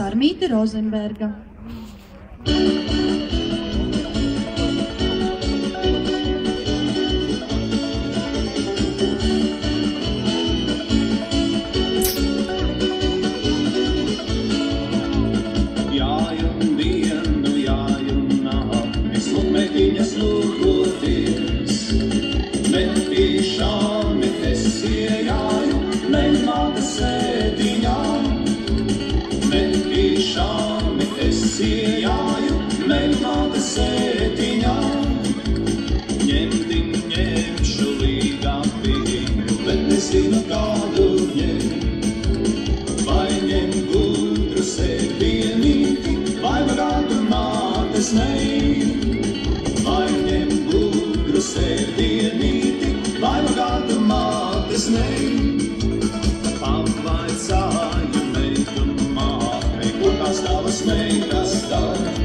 Sarmīte Rozenberga. Nezinu, kādu ņem, vai ņem gudru sēdienīti, vai varētu mātes neim. Vai ņem gudru sēdienīti, vai varētu mātes neim. Pavaicāju meitu mātei, ko tās tavas meitas dara.